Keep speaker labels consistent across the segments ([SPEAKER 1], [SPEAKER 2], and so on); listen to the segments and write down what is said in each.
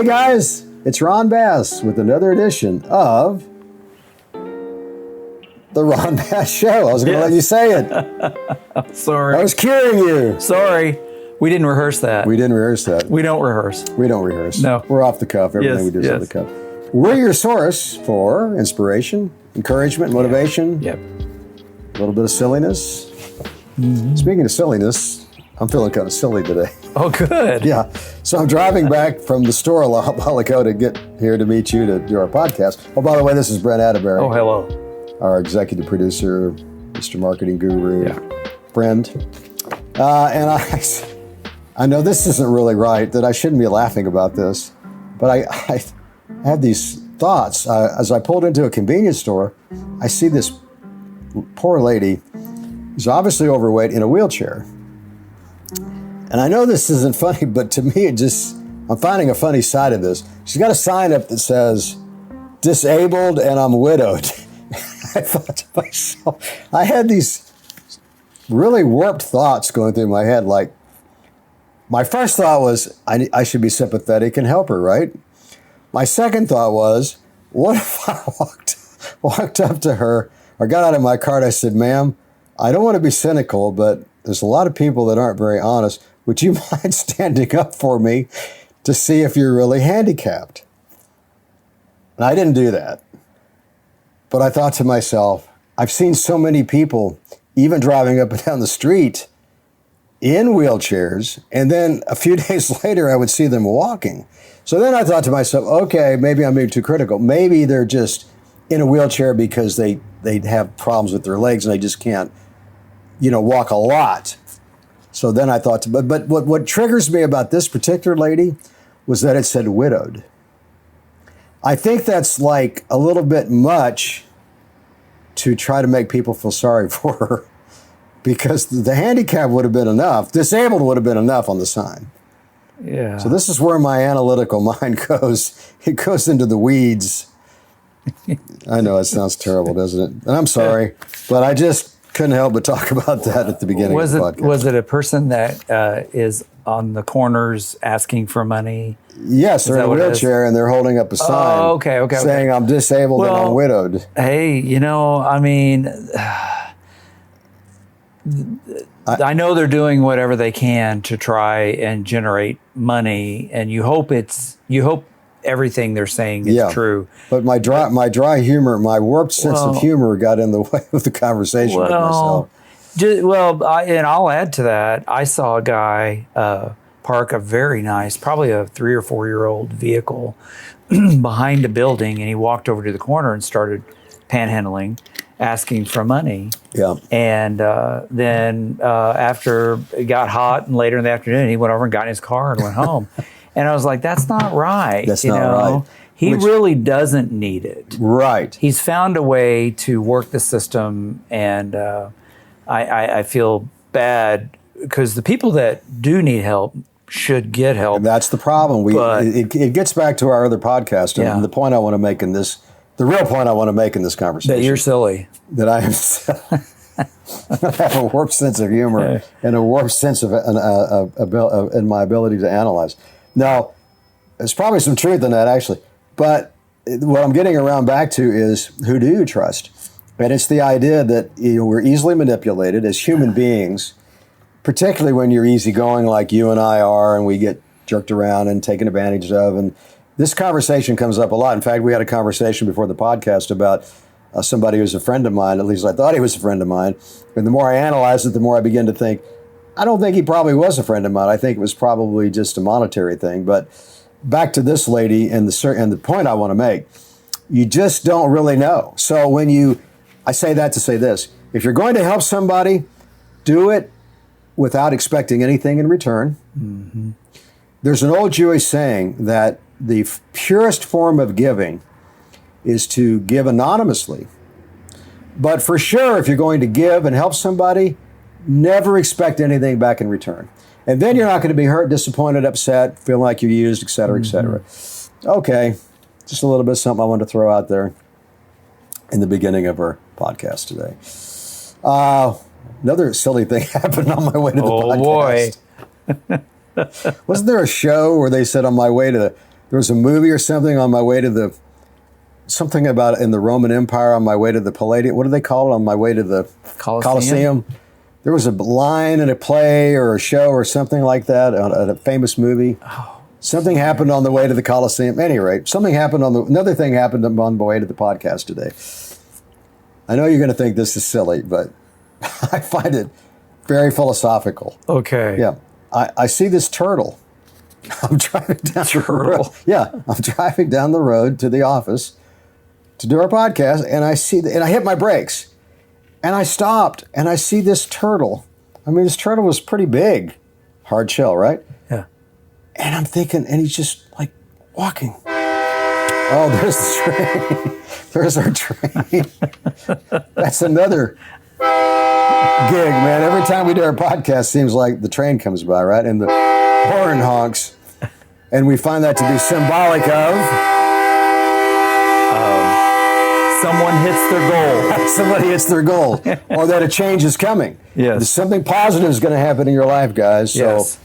[SPEAKER 1] Hey guys, it's Ron Bass with another edition of The Ron Bass Show. I was going to let you say it.
[SPEAKER 2] Sorry.
[SPEAKER 1] I was curing you.
[SPEAKER 2] Sorry. We didn't rehearse that.
[SPEAKER 1] We didn't rehearse that.
[SPEAKER 2] We don't rehearse.
[SPEAKER 1] We don't rehearse.
[SPEAKER 2] No.
[SPEAKER 1] We're off the cuff. Everything we do is off the cuff. We're your source for inspiration, encouragement, motivation,
[SPEAKER 2] Yep.
[SPEAKER 1] a little bit of silliness. Speaking of silliness, I'm feeling kind of silly today.
[SPEAKER 2] Oh, good.
[SPEAKER 1] Yeah. So I'm driving back from the store a while ago to get here to meet you to do our podcast. Oh, by the way, this is Brent Atterbury.
[SPEAKER 2] Oh, hello.
[SPEAKER 1] Our executive producer, Mr. Marketing Guru,
[SPEAKER 2] Yeah.
[SPEAKER 1] friend. And I know this isn't really right, that I shouldn't be laughing about this, but I had these thoughts. As I pulled into a convenience store, I see this poor lady who's obviously overweight in a wheelchair. And I know this isn't funny, but to me, I'm finding a funny side of this. She's got a sign up that says, disabled and I'm widowed. I thought to myself, I had these really warped thoughts going through my head. Like, my first thought was, I should be sympathetic and help her, right? My second thought was, what if I walked up to her or got out of my car and I said, ma'am, I don't want to be cynical, but there's a lot of people that aren't very honest. Would you mind standing up for me to see if you're really handicapped? And I didn't do that. But I thought to myself, I've seen so many people, even driving up and down the street, in wheelchairs, and then a few days later, I would see them walking. So then I thought to myself, okay, maybe I'm being too critical. Maybe they're just in a wheelchair because they have problems with their legs and they just can't, walk a lot. So then I thought, but what triggers me about this particular lady was that it said widowed. I think that's like a little bit much to try to make people feel sorry for her, because the handicap would have been enough. Disabled would have been enough on the sign.
[SPEAKER 2] Yeah.
[SPEAKER 1] So this is where my analytical mind goes. It goes into the weeds. I know it sounds terrible, doesn't it? And I'm sorry, but I just couldn't help but talk about that at the beginning of the podcast.
[SPEAKER 2] Was it a person that is on the corners asking for money?
[SPEAKER 1] Yes, they're in a wheelchair and they're holding up a sign saying, I'm disabled and I'm widowed.
[SPEAKER 2] Hey, I know they're doing whatever they can to try and generate money, and you hope everything they're saying is true.
[SPEAKER 1] But my dry humor, my warped sense of humor got in the way of the conversation with myself.
[SPEAKER 2] And I'll add to that. I saw a guy park a very nice, probably a 3 or 4 year old vehicle behind a building, and he walked over to the corner and started panhandling, asking for money.
[SPEAKER 1] Yeah.
[SPEAKER 2] And then after it got hot and later in the afternoon, he went over and got in his car and went home. And I was like, that's not right.
[SPEAKER 1] That's not right.
[SPEAKER 2] He really doesn't need it.
[SPEAKER 1] Right.
[SPEAKER 2] He's found a way to work the system, and I feel bad because the people that do need help should get help.
[SPEAKER 1] And that's the problem. It gets back to our other podcast, and the point I want to make in this, the real point I want to make in this conversation.
[SPEAKER 2] That you're silly.
[SPEAKER 1] That I am silly. I have a warped sense of humor and a warped sense of in my ability to analyze. Now, there's probably some truth in that, actually. But what I'm getting around back to is, who do you trust? And it's the idea that we're easily manipulated as human beings, particularly when you're easygoing like you and I are, and we get jerked around and taken advantage of. And this conversation comes up a lot. In fact, we had a conversation before the podcast about somebody who's a friend of mine. At least I thought he was a friend of mine. And the more I analyze it, the more I begin to think, I don't think he probably was a friend of mine. I think it was probably just a monetary thing. But back to this lady and the point I want to make, you just don't really know. So I say that to say this: if you're going to help somebody, do it without expecting anything in return. Mm-hmm. There's an old Jewish saying that the purest form of giving is to give anonymously. But for sure, if you're going to give and help somebody, never expect anything back in return. And then you're not going to be hurt, disappointed, upset, feel like you're used, et cetera, et cetera. Okay, just a little bit of something I wanted to throw out there in the beginning of our podcast today. Another silly thing happened on my way to the podcast.
[SPEAKER 2] Oh, boy.
[SPEAKER 1] Wasn't there a show where they said on my way to there was a movie or something on my way to something about in the Roman Empire on my way to the Palladium. What do they call it? On my way to the Colosseum. There was a line in a play or a show or something like that, a famous movie.
[SPEAKER 2] Oh,
[SPEAKER 1] something happened on the way to the Colosseum. At any rate, another thing happened on the way to the podcast today. I know you're going to think this is silly, but I find it very philosophical.
[SPEAKER 2] Okay.
[SPEAKER 1] Yeah. I see this turtle. I'm driving down the road. Yeah. I'm driving down the road to the office to do our podcast, and I hit my brakes. And I stopped, and I see this turtle. I mean, this turtle was pretty big. Hard shell, right?
[SPEAKER 2] Yeah.
[SPEAKER 1] And I'm thinking, and he's just like walking. Oh, there's the train. There's our train. That's another gig, man. Every time we do our podcast, seems like the train comes by, right? And the horn honks. And we find that to be symbolic of...
[SPEAKER 2] someone hits their goal.
[SPEAKER 1] Somebody hits their goal. Or that a change is coming.
[SPEAKER 2] Yes.
[SPEAKER 1] Something positive is going to happen in your life, guys. So
[SPEAKER 2] Yes.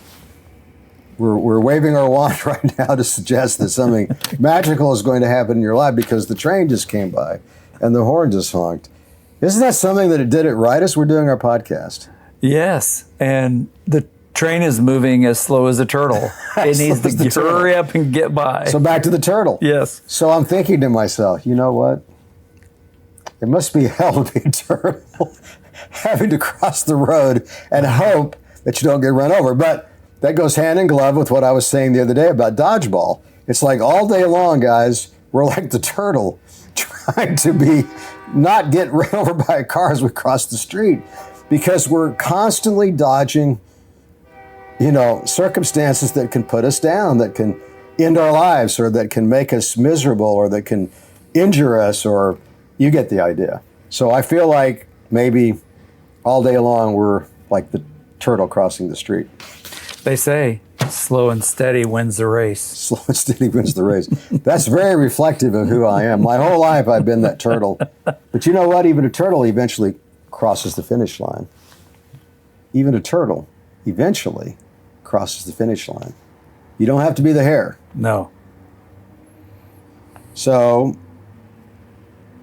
[SPEAKER 1] we're waving our wand right now to suggest that something magical is going to happen in your life because the train just came by and the horn just honked. Isn't that something that it did it right as we're doing our podcast?
[SPEAKER 2] Yes. And the train is moving as slow as a turtle. It needs
[SPEAKER 1] Slow as the
[SPEAKER 2] to hurry up and get by.
[SPEAKER 1] So back to the turtle.
[SPEAKER 2] Yes.
[SPEAKER 1] So I'm thinking to myself, you know what? It must be hell to be a turtle having to cross the road and hope that you don't get run over. But that goes hand in glove with what I was saying the other day about dodgeball. It's like all day long, guys, we're like the turtle trying to not get run over by a car as we cross the street because we're constantly dodging, circumstances that can put us down, that can end our lives or that can make us miserable or that can injure us or... You get the idea. So I feel like maybe all day long we're like the turtle crossing the street.
[SPEAKER 2] They say slow and steady wins the race.
[SPEAKER 1] Slow and steady wins the race. That's very reflective of who I am. My whole life I've been that turtle. But you know what? Even a turtle eventually crosses the finish line. Even a turtle eventually crosses the finish line. You don't have to be the hare.
[SPEAKER 2] No.
[SPEAKER 1] So...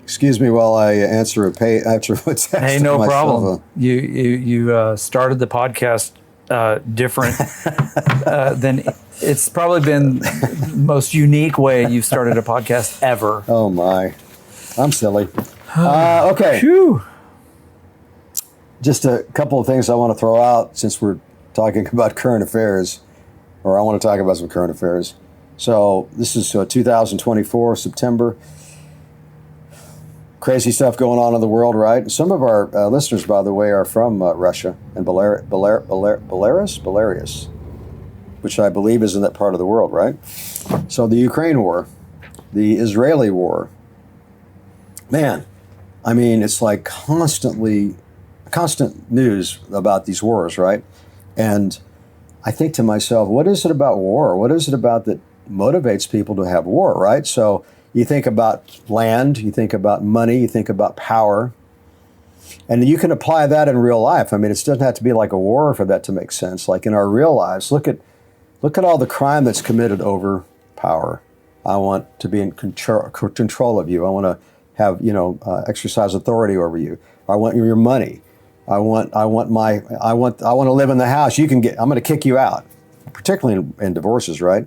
[SPEAKER 1] Excuse me while I answer what's asked.
[SPEAKER 2] Hey, no problem. You started the podcast different than it's probably been the most unique way you've started a podcast ever.
[SPEAKER 1] Oh my, I'm silly. Okay,
[SPEAKER 2] Phew.
[SPEAKER 1] Just a couple of things I want to throw out since we're talking about current affairs, or I want to talk about some current affairs. So this is 2024 September. Crazy stuff going on in the world, right? Some of our listeners, by the way, are from Russia and Belarus, which I believe is in that part of the world, right? So the Ukraine war, the Israeli war, man, I mean, it's like constant news about these wars, right? And I think to myself, what is it about war? What is it about that motivates people to have war, right? So you think about land, you think about money, you think about power, and you can apply that in real life. I mean, it doesn't have to be like a war for that to make sense. Like in our real lives, look at all the crime that's committed over power. I want to be in control of you. I want to have, exercise authority over you. I want your money. I want to live in the house. I'm going to kick you out, particularly in divorces, right?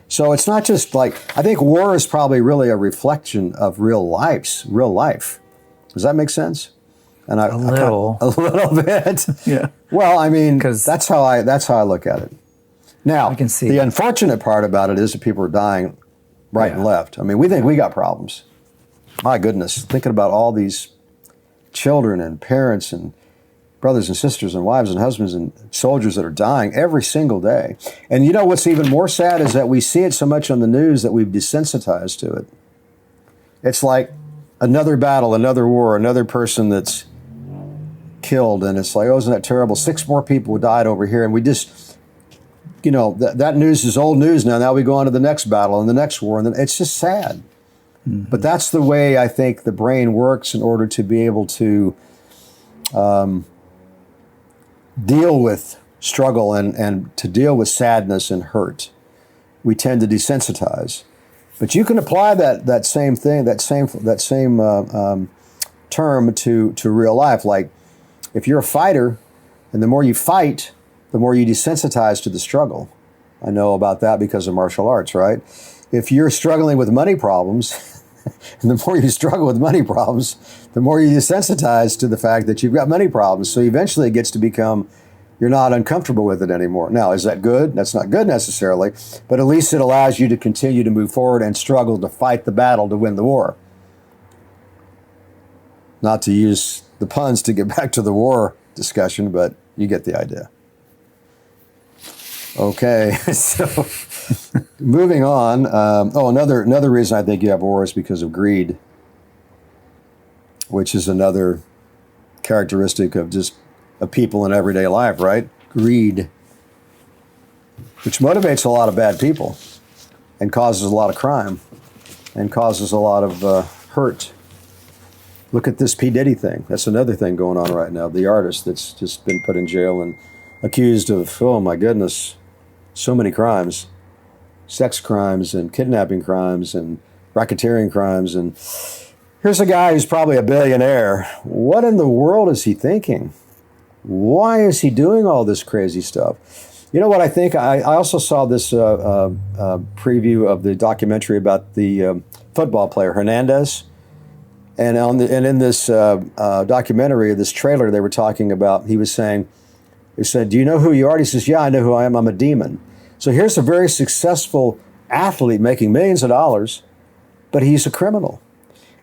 [SPEAKER 1] So it's not just like, I think war is probably really a reflection of real life. Does that make sense? And a little bit.
[SPEAKER 2] Yeah.
[SPEAKER 1] Well, I mean, that's how I look at it. Now,
[SPEAKER 2] I can see
[SPEAKER 1] the unfortunate part about it is that people are dying right and left. I mean, we think we got problems. My goodness, thinking about all these children and parents and brothers and sisters and wives and husbands and soldiers that are dying every single day. And you know what's even more sad is that we see it so much on the news that we've desensitized to it. It's like another battle, another war, another person that's killed, and it's like, oh, isn't that terrible? 6 more people died over here, and we just, that news is old news now. Now we go on to the next battle and the next war, and then it's just sad. Mm-hmm. But that's the way I think the brain works in order to be able to deal with struggle and to deal with sadness and hurt. we tend to desensitize. But you can apply that same thing, that same term to real life. Like if you're a fighter, and the more you fight, the more you desensitize to the struggle. I know about that because of martial arts, right? If you're struggling with money problems, and the more you struggle with money problems, the more you desensitize to the fact that you've got money problems. So eventually it gets to become, you're not uncomfortable with it anymore. Now, is that good? That's not good necessarily, but at least it allows you to continue to move forward and struggle to fight the battle to win the war. Not to use the puns to get back to the war discussion, but you get the idea. Okay, so moving on. Another reason I think you have war is because of greed, which is another characteristic of people in everyday life, right? Greed, which motivates a lot of bad people and causes a lot of crime and causes a lot of hurt. Look at this P. Diddy thing. That's another thing going on right now. The artist that's just been put in jail and accused of, oh my goodness, so many crimes, sex crimes and kidnapping crimes and racketeering crimes. And here's a guy who's probably a billionaire. What in the world is he thinking? Why is he doing all this crazy stuff? You know what I think? I also saw this preview of the documentary about the football player Hernandez. And in this documentary, this trailer, they were talking about, he said, do you know who you are? He says, yeah, I know who I am. I'm a demon. So here's a very successful athlete making millions of dollars, but he's a criminal.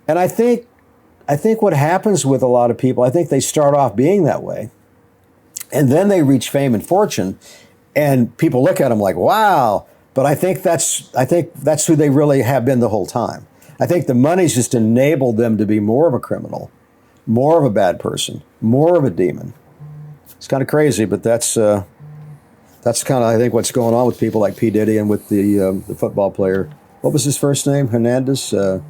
[SPEAKER 1] And I think what happens with a lot of people, I think they start off being that way. And then they reach fame and fortune, and people look at them like, wow. But I think that's who they really have been the whole time. I think the money's just enabled them to be more of a criminal, more of a bad person, more of a demon. It's kind of crazy, but that's kind of, I think, what's going on with people like P. Diddy and with the football player. What was his first name? Hernandez?
[SPEAKER 2] I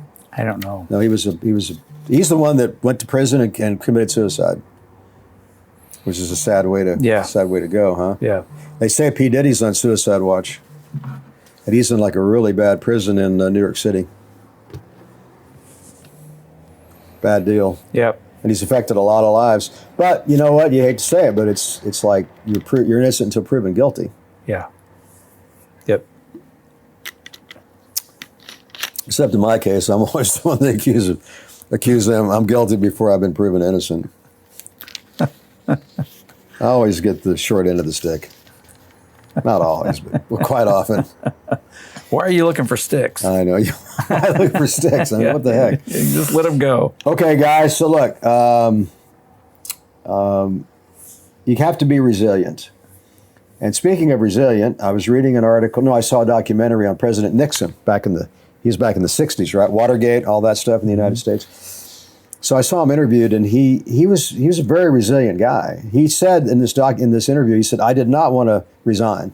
[SPEAKER 2] don't know.
[SPEAKER 1] No, he's the one that went to prison and committed suicide, which is a sad way to go, huh?
[SPEAKER 2] Yeah.
[SPEAKER 1] They say P. Diddy's on suicide watch, and he's in like a really bad prison in New York City. Bad deal.
[SPEAKER 2] Yep.
[SPEAKER 1] And he's affected a lot of lives. But you know what? You hate to say it, but it's like you're innocent until proven guilty.
[SPEAKER 2] Yeah. Yep.
[SPEAKER 1] Except in my case, I'm always the one that accuse them. I'm guilty before I've been proven innocent. I always get the short end of the stick. Not always, but quite often.
[SPEAKER 2] Why are you looking for sticks?
[SPEAKER 1] I know. I look for sticks. I mean, what the heck?
[SPEAKER 2] Just let them go.
[SPEAKER 1] Okay, guys. So look, you have to be resilient. And speaking of resilient, I was reading an article. No, I saw a documentary on President Nixon he was back in the 60s, right? Watergate, all that stuff in the United States. So I saw him interviewed, and he was a very resilient guy. He said in this interview, he said, I did not want to resign,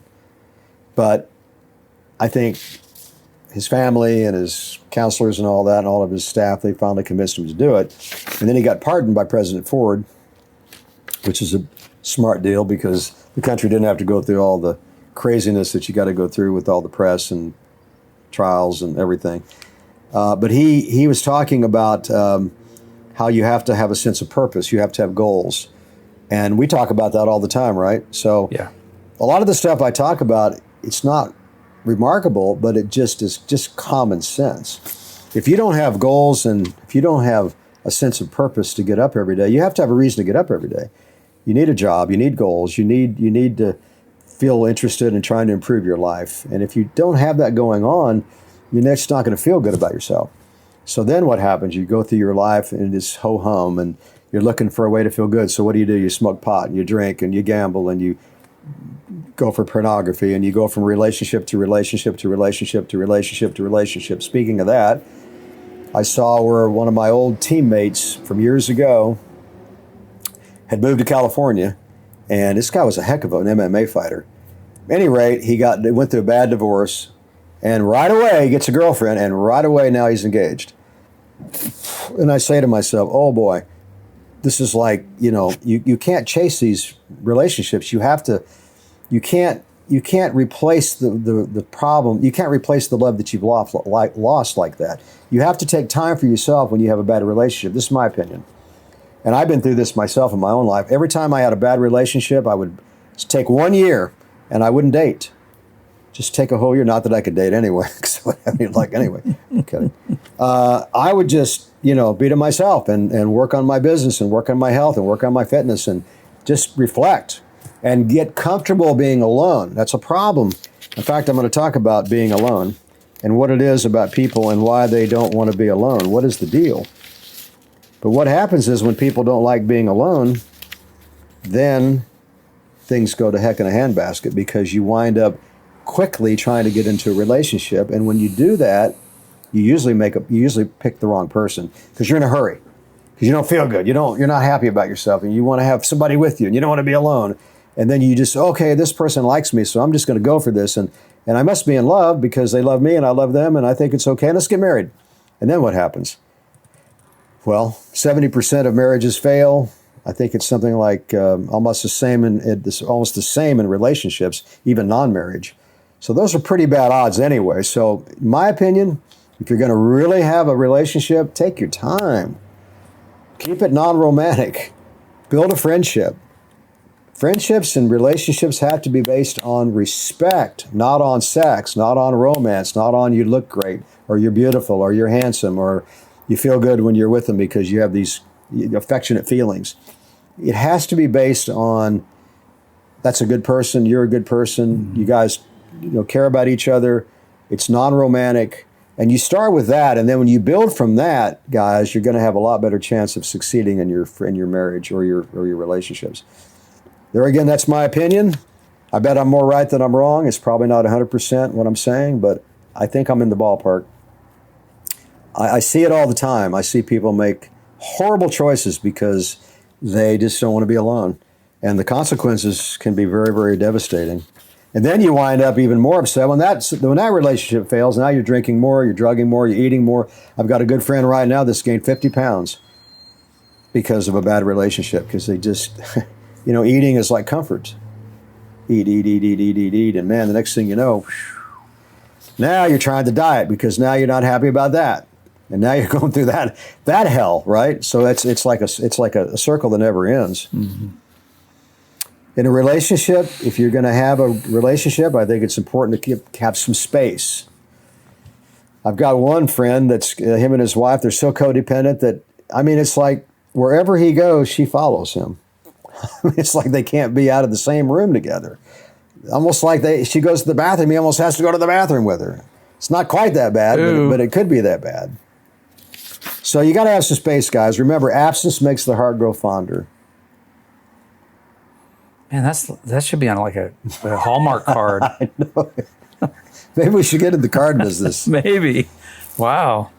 [SPEAKER 1] but I think his family and his counselors and all that and all of his staff, they finally convinced him to do it. And then he got pardoned by President Ford, which is a smart deal because the country didn't have to go through all the craziness that you got to go through with all the press and trials and everything. But he was talking about how you have to have a sense of purpose. You have to have goals. And we talk about that all the time, right? So
[SPEAKER 2] yeah.
[SPEAKER 1] A lot of the stuff I talk about, it's not remarkable, but it just is just common sense. If you don't have goals and if you don't have a sense of purpose to get up every day, you have to have a reason to get up every day. You need a job, you need goals, you need to feel interested in trying to improve your life. And if you don't have that going on, you're next not going to feel good about yourself. So then what happens? You go through your life and it's ho-hum and you're looking for a way to feel good. So what do? You smoke pot and you drink and you gamble and you go for pornography and you go from relationship to relationship to relationship to relationship to relationship. Speaking of that, I saw where one of my old teammates from years ago had moved to California, and this guy was a heck of an MMA fighter. At any rate, he went through a bad divorce, and right away he gets a girlfriend, and right away now he's engaged. And I say to myself, oh boy, this is like, you can't chase these relationships. You can't you can't replace the problem. You can't replace the love that you've lost like that. You have to take time for yourself when you have a bad relationship. This is my opinion. And I've been through this myself in my own life. Every time I had a bad relationship, I would take 1 year and I wouldn't date. Just take a whole year. Not that I could date anyway, because I mean, like anyway. Okay. I would just, be to myself and work on my business and work on my health and work on my fitness and just reflect and get comfortable being alone. That's a problem. In fact, I'm going to talk about being alone and what it is about people and why they don't want to be alone. What is the deal? But what happens is when people don't like being alone, then things go to heck in a handbasket because you wind up quickly trying to get into a relationship. And when you do that, you usually pick the wrong person because you're in a hurry, because you don't feel good. You're not happy about yourself and you want to have somebody with you and you don't want to be alone. And then you just, okay, this person likes me, so I'm just going to go for this. And I must be in love because they love me and I love them and I think it's okay. Let's get married. And then what happens? Well, 70% of marriages fail. I think it's something like almost the same in relationships, even non-marriage. So those are pretty bad odds anyway. So in my opinion, if you're going to really have a relationship, take your time. Keep it non-romantic. Build a friendship. Friendships and relationships have to be based on respect, not on sex, not on romance, not on you look great or you're beautiful or you're handsome or you feel good when you're with them because you have these affectionate feelings. It has to be based on that's a good person, you're a good person, you guys care about each other, it's non-romantic, and you start with that, and then when you build from that, guys, you're going to have a lot better chance of succeeding in your marriage or your relationships. There again, that's my opinion. I bet I'm more right than I'm wrong. It's probably not 100% what I'm saying, but I think I'm in the ballpark. I see it all the time. I see people make horrible choices because they just don't want to be alone. And the consequences can be very, very devastating. And then you wind up even more upset when that relationship fails. Now you're drinking more, you're drugging more, you're eating more. I've got a good friend right now that's gained 50 pounds because of a bad relationship, because they just, eating is like comfort. Eat. And man, the next thing you know, now you're trying to diet because now you're not happy about that. And now you're going through that hell, right? So it's like a circle that never ends. Mm-hmm. In a relationship, if you're going to have a relationship, I think it's important to have some space. I've got one friend that's him and his wife. They're so codependent that it's like wherever he goes, she follows him. It's like they can't be out of the same room together. Almost like she goes to the bathroom, he almost has to go to the bathroom with her. It's not quite that bad, but it could be that bad. So you got to have some space, guys. Remember, absence makes the heart grow fonder.
[SPEAKER 2] Man, that should be on like a Hallmark card.
[SPEAKER 1] I know. Maybe we should get in the card business.
[SPEAKER 2] Maybe. Wow.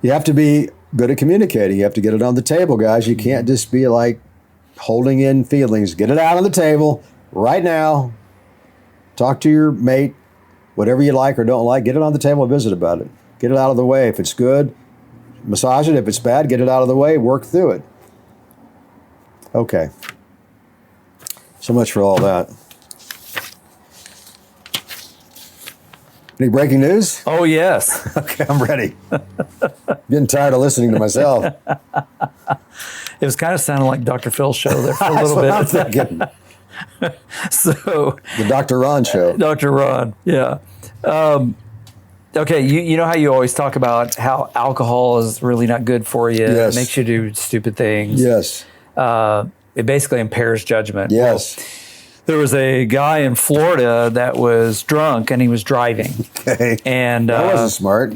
[SPEAKER 1] You have to be good at communicating. You have to get it on the table, guys. You can't just be like holding in feelings. Get it out on the table right now. Talk to your mate. Whatever you like or don't like, get it on the table and visit about it. Get it out of the way. If it's good, massage it. If it's bad, get it out of the way. Work through it. Okay. So much for all that. Any breaking news?
[SPEAKER 2] Oh, yes.
[SPEAKER 1] Okay, I'm ready. Getting tired of listening to myself.
[SPEAKER 2] It was kind of sounding like Dr. Phil's show there for a little bit.
[SPEAKER 1] I'm thinking.
[SPEAKER 2] So
[SPEAKER 1] The Dr. Ron show.
[SPEAKER 2] Dr. Ron, yeah. Okay, you know how you always talk about how alcohol is really not good for you.
[SPEAKER 1] Yes.
[SPEAKER 2] It makes you do stupid things.
[SPEAKER 1] Yes.
[SPEAKER 2] It basically impairs judgment.
[SPEAKER 1] Yes.
[SPEAKER 2] Well, there was a guy in Florida that was drunk and he was driving.
[SPEAKER 1] Okay.
[SPEAKER 2] And
[SPEAKER 1] That wasn't smart.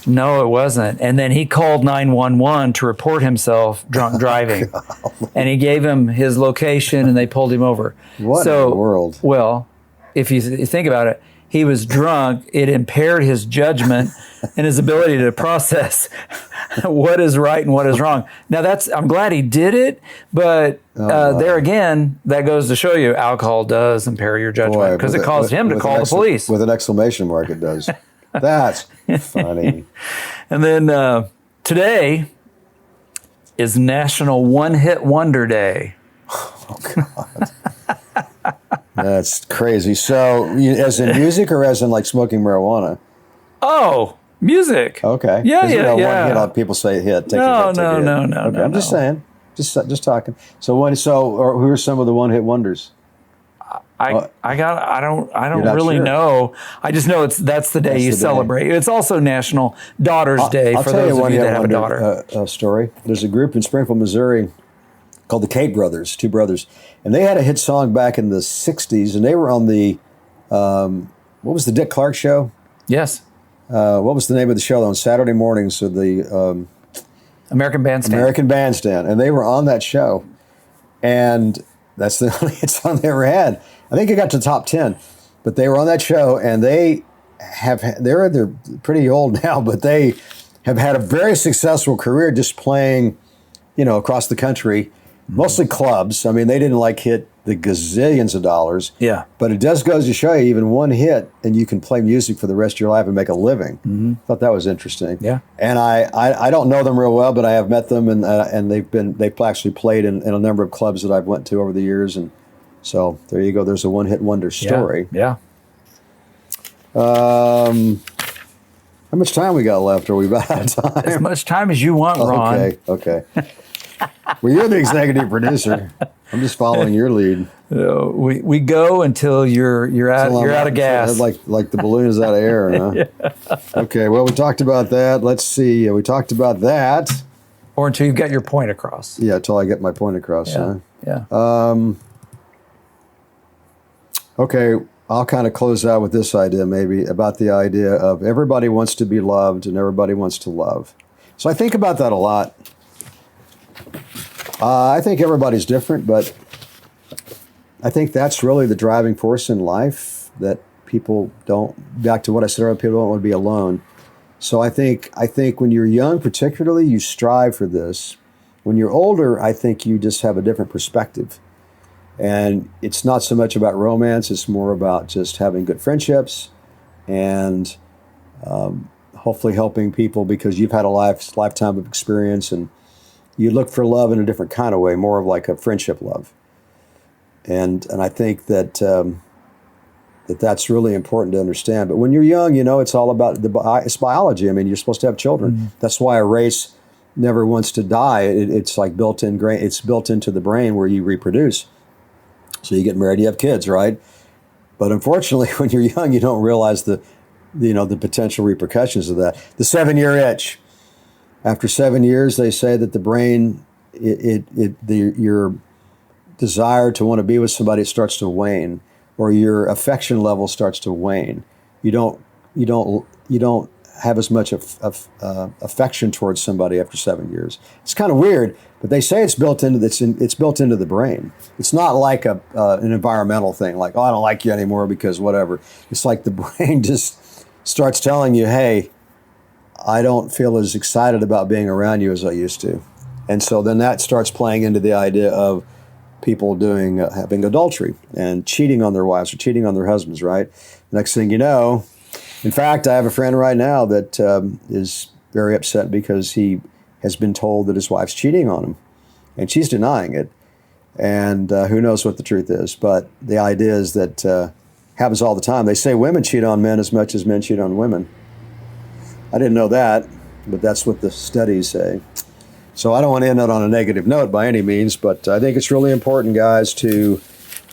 [SPEAKER 2] no, it wasn't. And then he called 911 to report himself drunk driving. And he gave him his location and they pulled him over.
[SPEAKER 1] What in the world?
[SPEAKER 2] Well, if you think about it, he was drunk. It impaired his judgment and his ability to process what is right and what is wrong. Now I'm glad he did it, but there again, that goes to show you alcohol does impair your judgment because it caused him to call the police.
[SPEAKER 1] With an exclamation mark, it does. That's funny.
[SPEAKER 2] And then today is National One Hit Wonder Day.
[SPEAKER 1] Oh, God. That's crazy. So, as in music or as in like smoking marijuana?
[SPEAKER 2] Oh, music.
[SPEAKER 1] Okay.
[SPEAKER 2] Yeah,
[SPEAKER 1] 'Cause,
[SPEAKER 2] yeah,
[SPEAKER 1] One
[SPEAKER 2] yeah.
[SPEAKER 1] hit, people say hit. Take
[SPEAKER 2] No,
[SPEAKER 1] a hit, take
[SPEAKER 2] no,
[SPEAKER 1] a hit.
[SPEAKER 2] no, no,
[SPEAKER 1] Okay,
[SPEAKER 2] no,
[SPEAKER 1] I'm just
[SPEAKER 2] no.
[SPEAKER 1] saying. Just talking. Or who are some of the one hit wonders?
[SPEAKER 2] I don't
[SPEAKER 1] You're not
[SPEAKER 2] really
[SPEAKER 1] sure.
[SPEAKER 2] know. I just know that's the day
[SPEAKER 1] That's
[SPEAKER 2] you
[SPEAKER 1] the day.
[SPEAKER 2] celebrate. It's also National Daughter's Day
[SPEAKER 1] I'll
[SPEAKER 2] for
[SPEAKER 1] tell you
[SPEAKER 2] those of
[SPEAKER 1] one
[SPEAKER 2] you
[SPEAKER 1] hit
[SPEAKER 2] that have a
[SPEAKER 1] wonder
[SPEAKER 2] daughter.
[SPEAKER 1] story. There's a group in Springfield, Missouri called the Kate Brothers, two brothers. And they had a hit song back in the 60s, and they were on the, what was the Dick Clark show?
[SPEAKER 2] Yes,
[SPEAKER 1] What was the name of the show on Saturday mornings of the
[SPEAKER 2] American Bandstand.
[SPEAKER 1] American Bandstand? And they were on that show. And that's the only hit song they ever had. I think it got to the top 10. But they were on that show, and they're pretty old now, but they have had a very successful career just playing, across the country, mostly clubs. I mean, they didn't hit the gazillions of dollars.
[SPEAKER 2] Yeah.
[SPEAKER 1] But it does goes to show you, even one hit, and you can play music for the rest of your life and make a living. Thought that was interesting.
[SPEAKER 2] Yeah.
[SPEAKER 1] And I don't know them real well, but I have met them, and they've actually played in a number of clubs that I've went to over the years, and so there you go. There's a one hit wonder story.
[SPEAKER 2] Yeah.
[SPEAKER 1] How much time we got left? Are we about out of time?
[SPEAKER 2] As much time as you want, Ron.
[SPEAKER 1] Okay. Well, you're the executive producer. I'm just following your lead.
[SPEAKER 2] We go until you're out of gas.
[SPEAKER 1] Like the balloon is out of air. Huh? Yeah. Okay. Well, we talked about that. Let's see. We talked about that.
[SPEAKER 2] Or until you've got your point across.
[SPEAKER 1] Yeah, until I get my point across.
[SPEAKER 2] Yeah.
[SPEAKER 1] Huh?
[SPEAKER 2] Yeah.
[SPEAKER 1] Okay. I'll kind of close out with this idea, maybe, about the idea of everybody wants to be loved and everybody wants to love. So I think about that a lot. I think everybody's different, but I think that's really the driving force in life, that people don't, back to what I said earlier, people don't want to be alone. So I think when you're young, particularly, you strive for this. When you're older, I think you just have a different perspective. And it's not so much about romance, it's more about just having good friendships and hopefully helping people, because you've had a lifetime of experience, and you look for love in a different kind of way, more of like a friendship love. And I think that that's really important to understand. But when you're young, it's all about it's biology. I mean, you're supposed to have children. Mm-hmm. That's why a race never wants to die. It's like it's built into the brain where you reproduce. So you get married, you have kids, right? But unfortunately, when you're young, you don't realize the potential repercussions of that. The 7-year itch. After 7 years, they say that the brain, your desire to want to be with somebody starts to wane, or your affection level starts to wane. You don't have as much affection towards somebody after 7 years. It's kind of weird, but they say it's built into the brain. It's not like an environmental thing, like, oh, I don't like you anymore because whatever. It's like the brain just starts telling you, hey, I don't feel as excited about being around you as I used to. And so then that starts playing into the idea of people having adultery and cheating on their wives or cheating on their husbands, right? Next thing you know, in fact, I have a friend right now that is very upset because he has been told that his wife's cheating on him, and she's denying it. And who knows what the truth is. But the idea is that happens all the time. They say women cheat on men as much as men cheat on women. I didn't know that, but that's what the studies say. So I don't want to end it on a negative note by any means, but I think it's really important, guys,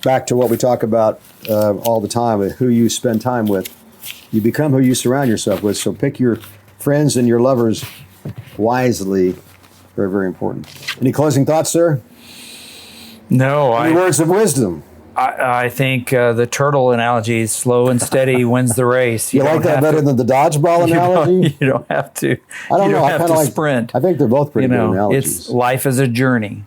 [SPEAKER 1] back to what we talk about all the time, who you spend time with. You become who you surround yourself with. So pick your friends and your lovers wisely. Very, very important. Any closing thoughts, sir?
[SPEAKER 2] No.
[SPEAKER 1] Any words of wisdom?
[SPEAKER 2] I think the turtle analogy, slow and steady wins the race.
[SPEAKER 1] You like that better than the dodgeball analogy?
[SPEAKER 2] You don't have to.
[SPEAKER 1] I don't know. I
[SPEAKER 2] have to sprint.
[SPEAKER 1] I think they're both pretty good analogies.
[SPEAKER 2] It's life is a journey.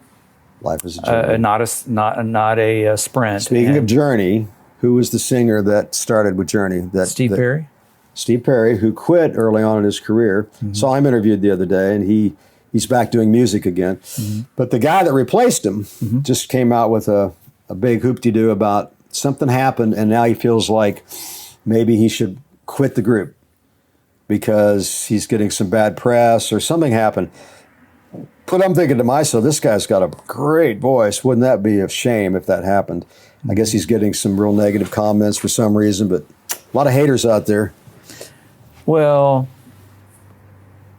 [SPEAKER 1] Life is a journey.
[SPEAKER 2] Not a sprint.
[SPEAKER 1] Speaking of Journey, who was the singer that started with Journey?
[SPEAKER 2] Steve Perry.
[SPEAKER 1] Steve Perry, who quit early on in his career. Mm-hmm. Saw him interviewed the other day, and he's back doing music again. Mm-hmm. But the guy that replaced him just came out with a big hoop-de-doo about something happened, and now he feels like maybe he should quit the group because he's getting some bad press or something happened. But I'm thinking to myself, this guy's got a great voice. Wouldn't that be a shame if that happened? I guess he's getting some real negative comments for some reason, but a lot of haters out there.
[SPEAKER 2] Well,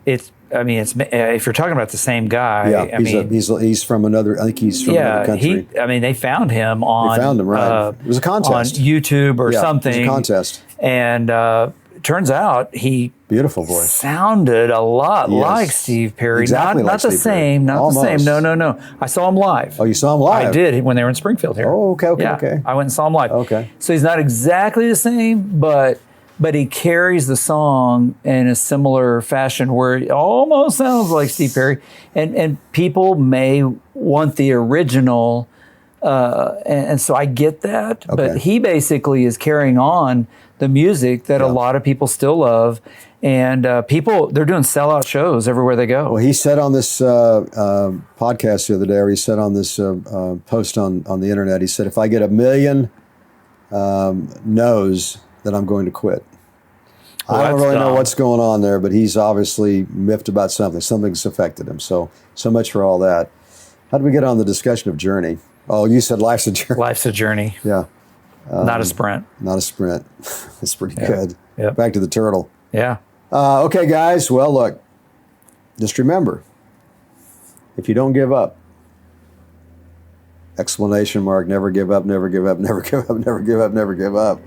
[SPEAKER 2] it's if you're talking about the same guy,
[SPEAKER 1] Yeah, he's from another. I think he's from another country.
[SPEAKER 2] They found him on.
[SPEAKER 1] They found him, right? It was a contest
[SPEAKER 2] on YouTube or something.
[SPEAKER 1] It was a contest,
[SPEAKER 2] and turns out he
[SPEAKER 1] beautiful voice
[SPEAKER 2] sounded a lot like Steve Perry.
[SPEAKER 1] Exactly,
[SPEAKER 2] not
[SPEAKER 1] like
[SPEAKER 2] the
[SPEAKER 1] Steve
[SPEAKER 2] same,
[SPEAKER 1] Perry.
[SPEAKER 2] not
[SPEAKER 1] Almost.
[SPEAKER 2] the same. No. I saw him live.
[SPEAKER 1] Oh, you saw him live?
[SPEAKER 2] I did when they were in Springfield here.
[SPEAKER 1] Oh, okay.
[SPEAKER 2] I went and saw him live.
[SPEAKER 1] Okay.
[SPEAKER 2] So he's not exactly the same, but he carries the song in a similar fashion where it almost sounds like Steve Perry. And people may want the original, and so I get that. But he basically is carrying on the music that a lot of people still love. And they're doing sellout shows everywhere they go.
[SPEAKER 1] Well, he said on this podcast the other day, or he said on this post on the internet, he said, if I get 1 million no's, then I'm going to quit.
[SPEAKER 2] Well,
[SPEAKER 1] I don't really know what's going on there, but he's obviously miffed about something. Something's affected him. So much for all that. How did we get on the discussion of Journey? Oh, you said life's a journey.
[SPEAKER 2] Life's a journey.
[SPEAKER 1] Yeah.
[SPEAKER 2] Not a sprint.
[SPEAKER 1] Not a sprint. That's pretty good.
[SPEAKER 2] Yep.
[SPEAKER 1] Back to the turtle.
[SPEAKER 2] Yeah.
[SPEAKER 1] Okay, guys. Well, look, just remember, if you don't give up, ! Never give up, never give up, never give up, never give up, never give up.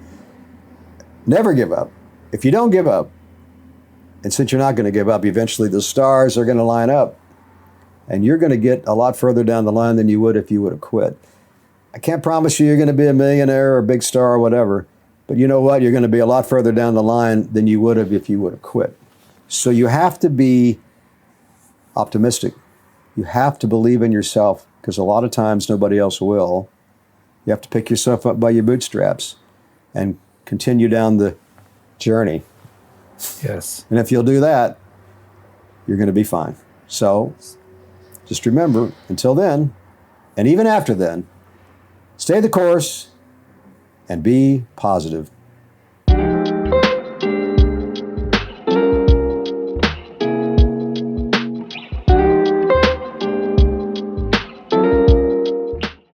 [SPEAKER 1] Never give up. If you don't give up, and since you're not going to give up, eventually the stars are going to line up, and you're going to get a lot further down the line than you would if you would have quit. I can't promise you're going to be a millionaire or a big star or whatever, but you know what? You're going to be a lot further down the line than you would have if you would have quit. So you have to be optimistic. You have to believe in yourself, because a lot of times nobody else will. You have to pick yourself up by your bootstraps and continue down the journey.
[SPEAKER 2] Yes.
[SPEAKER 1] And if you'll do that, you're going to be fine. So just remember, until then, and even after then, stay the course and be positive.